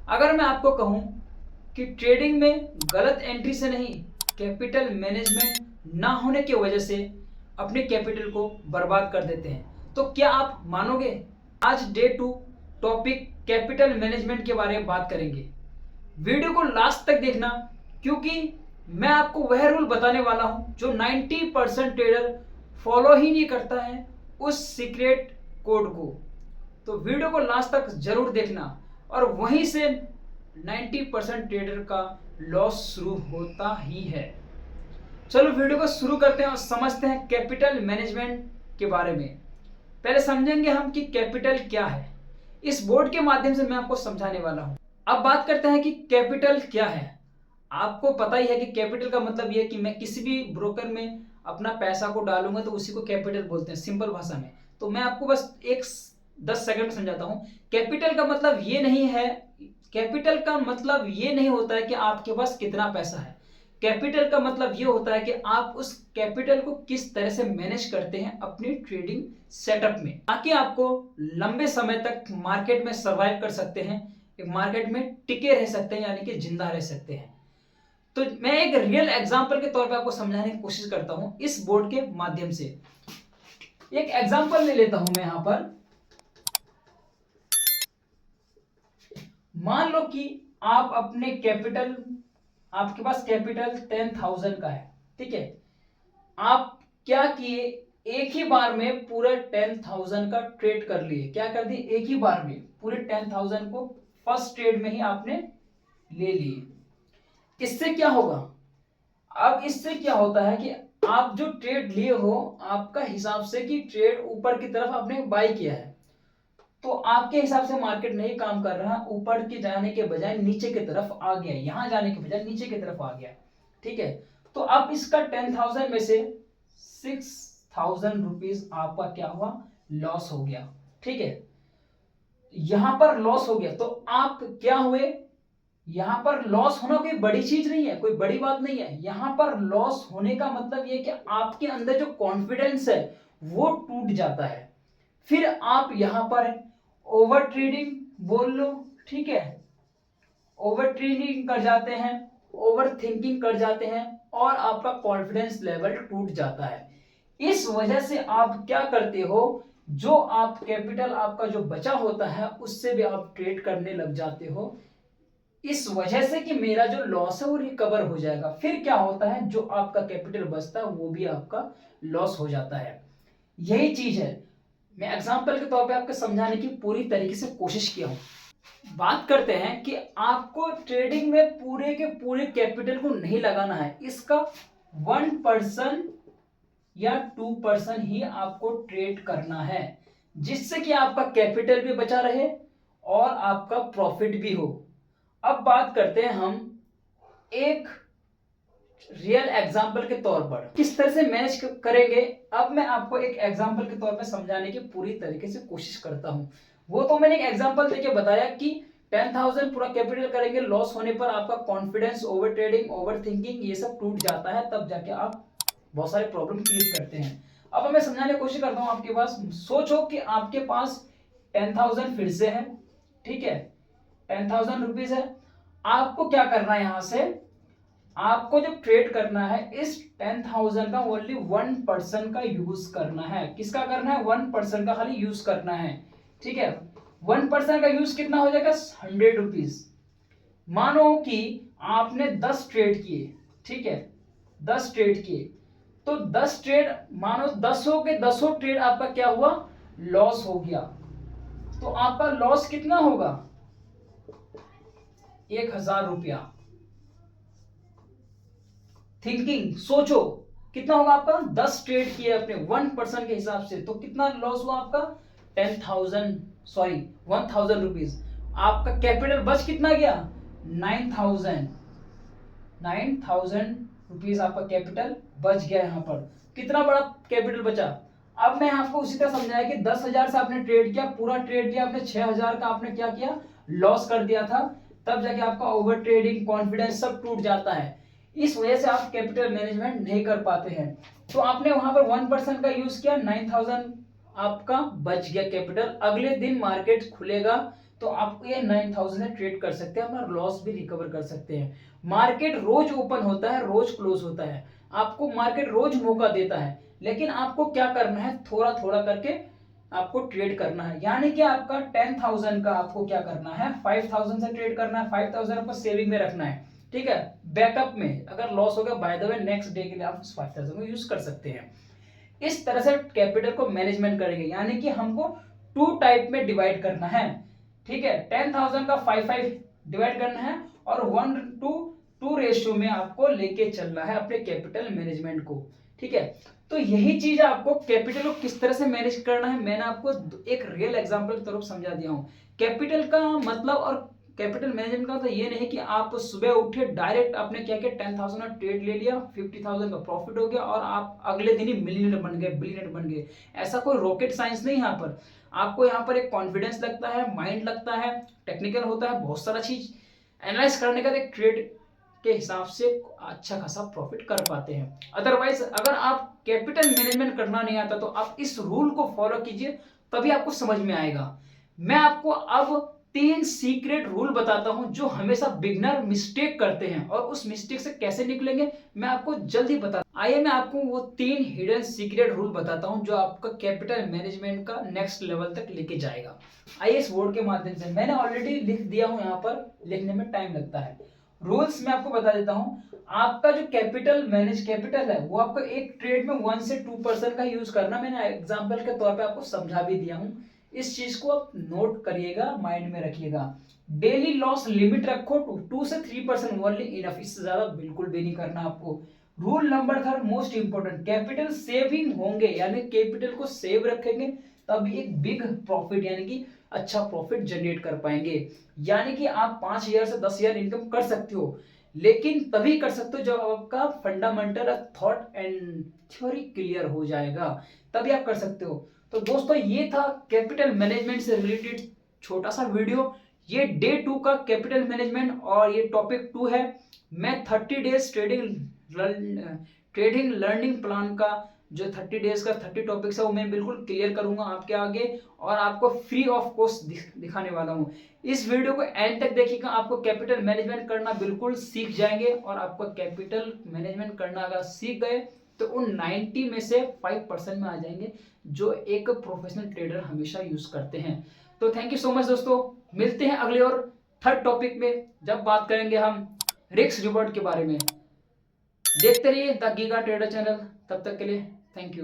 अगर मैं आपको कहूं कि ट्रेडिंग में गलत एंट्री से नहीं, कैपिटल मैनेजमेंट ना होने की वजह से अपने कैपिटल को बर्बाद कर देते हैं, तो क्या आप मानोगे? आज डे 2 टॉपिक कैपिटल मैनेजमेंट के बारे में बात करेंगे। वीडियो को लास्ट तक देखना, क्योंकि मैं आपको वह रूल बताने वाला हूं जो 90% ट्रेडर फॉलो ही नहीं करता है, उस सीक्रेट कोड को। तो वीडियो को लास्ट तक जरूर देखना और वहीं से 90% ट्रेडर का लॉस शुरू होता ही है। चलो वीडियो को शुरू करते हैं और समझते हैं कैपिटल मैनेजमेंट के बारे में। पहले समझेंगे हम कि कैपिटल क्या है। इस बोर्ड के माध्यम से मैं आपको समझाने वाला हूं। अब बात करते हैं कि कैपिटल क्या है। आपको पता ही है कि कैपिटल का मतलब यह है कि मैं किसी भी ब्रोकर में अपना पैसा को डालूंगा तो उसी को कैपिटल बोलते हैं सिंपल भाषा में। तो मैं आपको बस 10 सेकंड में समझाता हूं। कैपिटल का मतलब ये नहीं है, कैपिटल का मतलब ये नहीं होता है कि आपके पास कितना पैसा है। कैपिटल का मतलब ये होता है कि आप उस कैपिटल को किस तरह से मैनेज करते हैं अपनी ट्रेडिंग सेटअप में, ताकि आपको लंबे समय तक मार्केट में सर्वाइव कर सकते हैं, मार्केट में टिके रह सकते हैं, यानी कि जिंदा रह सकते हैं। तो मैं एक रियल एग्जांपल के तौर पे आपको समझाने की कोशिश करता हूं इस बोर्ड के माध्यम से। एक एग्जांपल ले लेता हूं मैं यहां पर। मान लो कि आप अपने कैपिटल, आपके पास कैपिटल 10,000 का है, ठीक है। आप क्या किए, एक ही बार में पूरे 10,000 का ट्रेड कर लिए। क्या कर दिए, एक ही बार में पूरे 10,000 को फर्स्ट ट्रेड में ही आपने ले लिए। इससे क्या होगा, अब इससे क्या होता है कि आप जो ट्रेड लिए हो, आपका हिसाब से कि ट्रेड ऊपर की तरफ आपने बाय किया है, तो आपके हिसाब से मार्केट नहीं काम कर रहा, ऊपर के जाने के बजाय नीचे की तरफ आ गया, यहां जाने के बजाय नीचे की तरफ आ गया, ठीक है। तो अब इसका 10,000 में से 6,000 रुपीज आपका क्या हुआ, लॉस हो गया, ठीक है। यहां पर लॉस हो गया तो आप क्या हुए, यहां पर लॉस होना कोई बड़ी चीज नहीं है, कोई बड़ी बात नहीं है। यहां पर लॉस होने का मतलब यह कि आपके अंदर जो कॉन्फिडेंस है वो टूट जाता है। फिर आप यहां पर ओवर ट्रेडिंग बोल लो, ठीक है, ओवर ट्रेडिंग कर जाते हैं, ओवर थिंकिंग कर जाते हैं और आपका कॉन्फिडेंस लेवल टूट जाता है। इस वजह से आप क्या करते हो, जो आप कैपिटल आपका जो बचा होता है उससे भी आप ट्रेड करने लग जाते हो, इस वजह से कि मेरा जो लॉस है वो रिकवर हो जाएगा। फिर क्या होता है, जो आपका कैपिटल बचता है वो भी आपका लॉस हो जाता है। यही चीज है, मैं एग्जांपल के तौर पे आपको समझाने की पूरी तरीके से कोशिश किया हूं। बात करते हैं कि आपको ट्रेडिंग में पूरे के पूरे कैपिटल को नहीं लगाना है, इसका 1% या 2% ही आपको ट्रेड करना है, जिससे कि आपका कैपिटल भी बचा रहे और आपका प्रॉफिट भी हो। अब बात करते हैं हम एक रियल एग्जाम्पल के तौर पर किस तरह से मैनेज करेंगे। अब मैं आपको एक एग्जाम्पल के तौर पर समझाने की पूरी तरीके से कोशिश करता हूं। वो तो मैंने एक एग्जाम्पल देके बताया कि 10,000 पूरा कैपिटल करेंगे, लॉस होने पर आपका confidence, over trading, over thinking ये सब टूट जाता है, तब जाके आप बहुत सारे प्रॉब्लम क्रिएट करते हैं। अब मैं समझाने की कोशिश करता हूं आपके पास। सोचो कि आपके पास 10,000 फिर से है, ठीक है, 10,000 रुपीज है। आपको क्या करना है, यहां से आपको जब ट्रेड करना है इस 10,000 का ओनली 1% का यूज करना है। किसका करना है, 1% का खाली यूज करना है, ठीक है। 1% का यूज कितना हो जाएगा, 100 रुपीज। मानो कि आपने 10 ट्रेड किए, ठीक है, 10 ट्रेड किए, तो 10 ट्रेड, मानो 10 के 10 ट्रेड आपका क्या हुआ, लॉस हो गया। तो आपका लॉस कितना होगा, 1,000 रुपया। थिंकिंग, सोचो कितना होगा आपका, 10 ट्रेड किए अपने 1% के हिसाब से, तो कितना लॉस हुआ आपका, 10,000, सॉरी 1,000 रुपीज। आपका कैपिटल बच कितना गया, 9,000, 9,000 रुपीज आपका कैपिटल बच गया। यहां पर कितना बड़ा कैपिटल बचा। अब मैं आपको उसी तरह समझाया कि 10,000 से आपने ट्रेड किया, पूरा ट्रेड किया आपने, 6,000 का आपने क्या किया, लॉस कर दिया था, तब जाके आपका ओवर ट्रेडिंग, कॉन्फिडेंस सब टूट जाता है। इस वजह से आप कैपिटल मैनेजमेंट नहीं कर पाते हैं। तो आपने वहां पर 1% का यूज किया, 9,000 आपका बच गया कैपिटल। अगले दिन मार्केट खुलेगा तो आप ये 9000 से ट्रेड कर सकते हैं, अपना लॉस भी रिकवर कर सकते हैं। मार्केट रोज ओपन होता है, रोज क्लोज होता है, आपको मार्केट रोज मौका देता है, लेकिन आपको क्या करना है, थोड़ा थोड़ा करके आपको ट्रेड करना है। यानी कि आपका 10,000 का आपको क्या करना है, 5,000 से ट्रेड करना है, 5,000 आपको सेविंग में रखना है, ठीक है। बैकअप में अगर लॉस हो गया, by the way next day के लिए आप उस 5,000 को यूज कर सकते हैं। इस तरह से कैपिटल को मैनेजमेंट करेंगे, यानी कि हमको 2 टाइप में डिवाइड करना है, ठीक है। 10,000 का 5 डिवाइड करना है और 1:2 रेशियो में आपको लेके चलना है अपने कैपिटल मैनेजमेंट को, ठीक है। तो यही चीज आपको कैपिटल को किस तरह से मैनेज करना है, मैंने आपको एक रियल एग्जांपल की तरफ समझा दिया हूं। कैपिटल का मतलब और कैपिटल मैनेजमेंट का तो ये नहीं कि आप सुबह उठे डायरेक्ट आपने क्या किया, 10,000 का ट्रेड ले लिया, 50,000 का प्रॉफिट हो गया और आप अगले दिन ही मिलियनर बन गए, बिलियनर बन गए। ऐसा कोई रॉकेट साइंस नहीं। यहाँ पर आपको यहाँ पर एक कॉन्फिडेंस लगता है, माइंड लगता है, टेक्निकल होता है, बहुत सारा चीज एनालाइज करने का एक ट्रेड के हिसाब से अच्छा खासा प्रॉफिट कर पाते हैं। अदरवाइज अगर आप कैपिटल मैनेजमेंट करना नहीं आता तो आप इस रूल को फॉलो कीजिए, तभी आपको समझ में आएगा। मैं आपको अब 3 सीक्रेट रूल बताता हूं जो हमेशा बिगनर मिस्टेक करते हैं, और उस मिस्टेक से कैसे निकलेंगे मैं आपको जल्दी बता। आइए मैं आपको वो 3 हिडन सीक्रेट रूल बताता हूं जो आपका कैपिटल मैनेजमेंट का नेक्स्ट लेवल तक लेके जाएगा। आइए इस बोर्ड के माध्यम से, मैंने ऑलरेडी लिख दिया हूं, यहाँ पर लिखने में टाइम लगता है। रूल्स मैं आपको बता देता हूं। आपका जो कैपिटल है वो आपको एक ट्रेड में 1 से 2% का यूज करना, मैंने एग्जांपल के तौर पे आपको समझा भी दिया हूं। इस चीज को आप नोट करिएगा, माइंड में रखिएगा। डेली लॉस लिमिट रखो 2 से 3% ओनली इनफ, इससे ज्यादा बिल्कुल भी नहीं करना आपको। Rule number 3 most important, capital saving होंगे, यानी कैपिटल को सेव रखेंगे तभी एक बिग प्रॉफिट यानी कि अच्छा प्रॉफिट जनरेट कर पाएंगे। यानी कि आप 5,000 से 10,000 इनकम कर सकते हो, लेकिन तभी कर सकते हो जब आपका fundamental thought and theory clear हो जाएगा, तभी आप कर सकते हो। तो दोस्तों ये था कैपिटल मैनेजमेंट से रिलेटेड छोटा सा वीडियो। ये डे 2 का कैपिटल मैनेजमेंट और ये टॉपिक 2 है। मैं 30 डेज ट्रेडिंग लर्निंग प्लान का जो 30 डेज का 30 टॉपिक्स है वो मैं बिल्कुल क्लियर करूंगा आपके आगे, और आपको फ्री ऑफ कॉस्ट दिखाने वाला हूं। इस वीडियो को एंड तक देखिएगा, आपको कैपिटल मैनेजमेंट करना बिल्कुल सीख जाएंगे, और आपको कैपिटल मैनेजमेंट करना अगर सीख गए तो उन 90 में से 5% में आ जाएंगे जो एक प्रोफेशनल ट्रेडर हमेशा यूज करते हैं। तो थैंक यू सो मच दोस्तों, मिलते हैं अगले और थर्ड टॉपिक में, जब बात करेंगे हम रिस्क रिवॉर्ड के बारे में। देखते रहिए द गीगा ट्रेडर चैनल, तब तक के लिए थैंक यू।